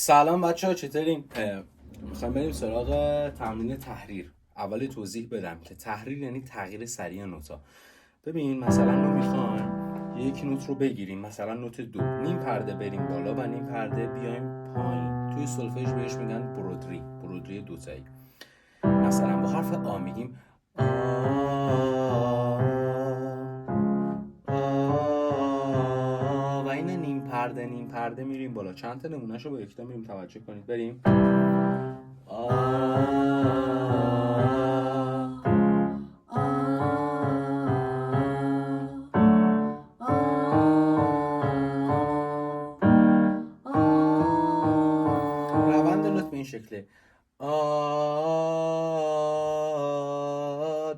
سلام بچه ها، چطورین؟ میخوایم بریم سراغ تمرین تحریر. اولی توضیح بدم که تحریر یعنی تغییر سریع نوتا. ببین مثلا ما میخوایم یک نوت رو بگیریم، مثلا نوت دو، نیم پرده بریم بالا و نیم پرده بیایم پایین. توی سولفژ بهش میگن برودری دوتایی. مثلا با حرف آ میگیم آ و این نیم پرده میریم بالا. چند تا نمونهشو با یکتا میریم توجه کنید. بریم روند نوت به این شکله.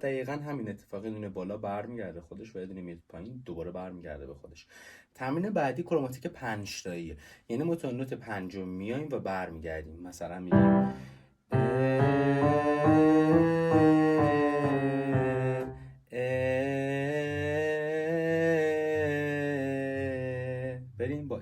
دقیقا همین اتفاق، یه دونه بالا برمیگرده خودش و یه دونه میاد پایین دوباره برمیگرده به خودش. تمرین بعدی کروماتیک 5 تاییه، یعنی ما تا نوت پنجم میایم و برمیگردیم. مثلا میگیم بریم با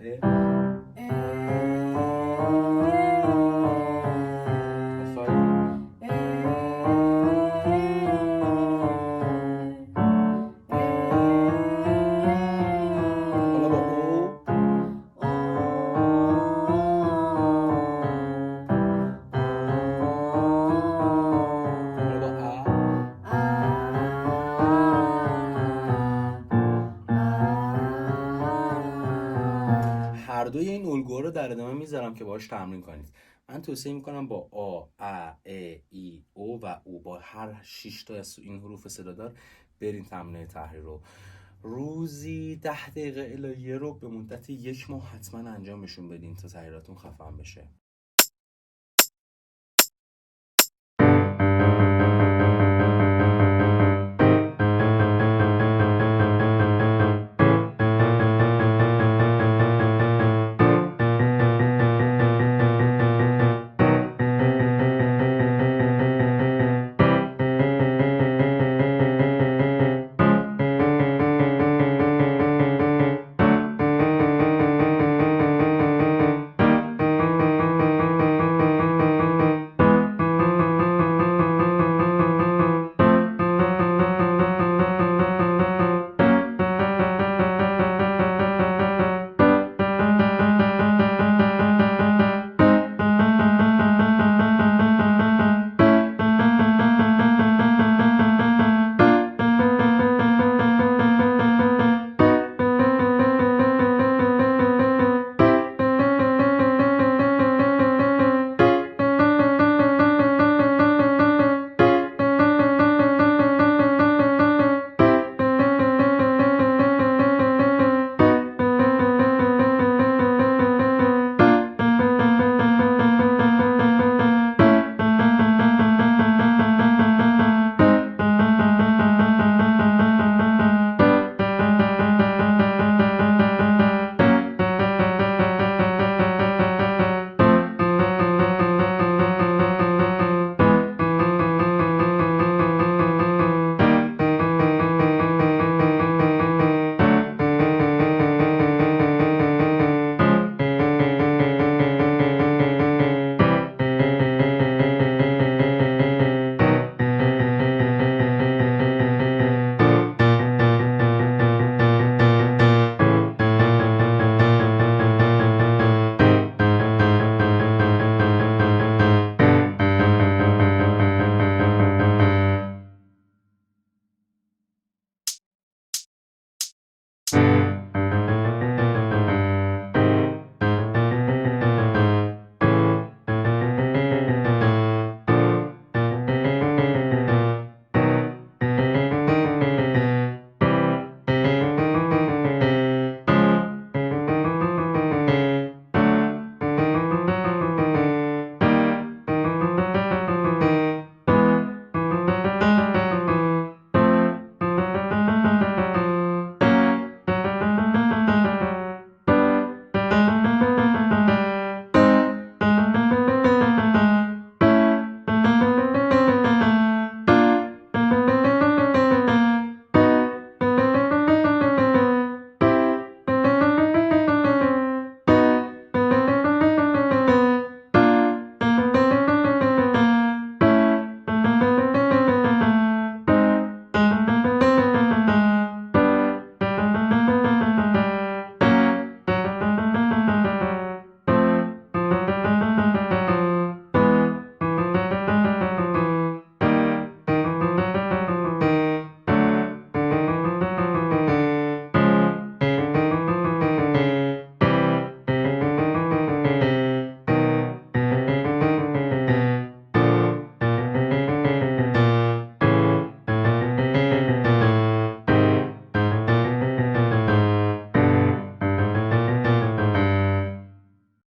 حالا با او حالا با هر دوی این الگوها رو در ادامه میذارم که باهاش تمرین کنید. من توصیه میکنم با آ، ا، ای، او و او، با هر 6 تا از این حروف صدادار برین تمرین تحریر رو. روزی 10 دقیقه الی 1 رو به مدت 1 ماه حتما انجامشون بدین تا تحریراتون خفن بشه.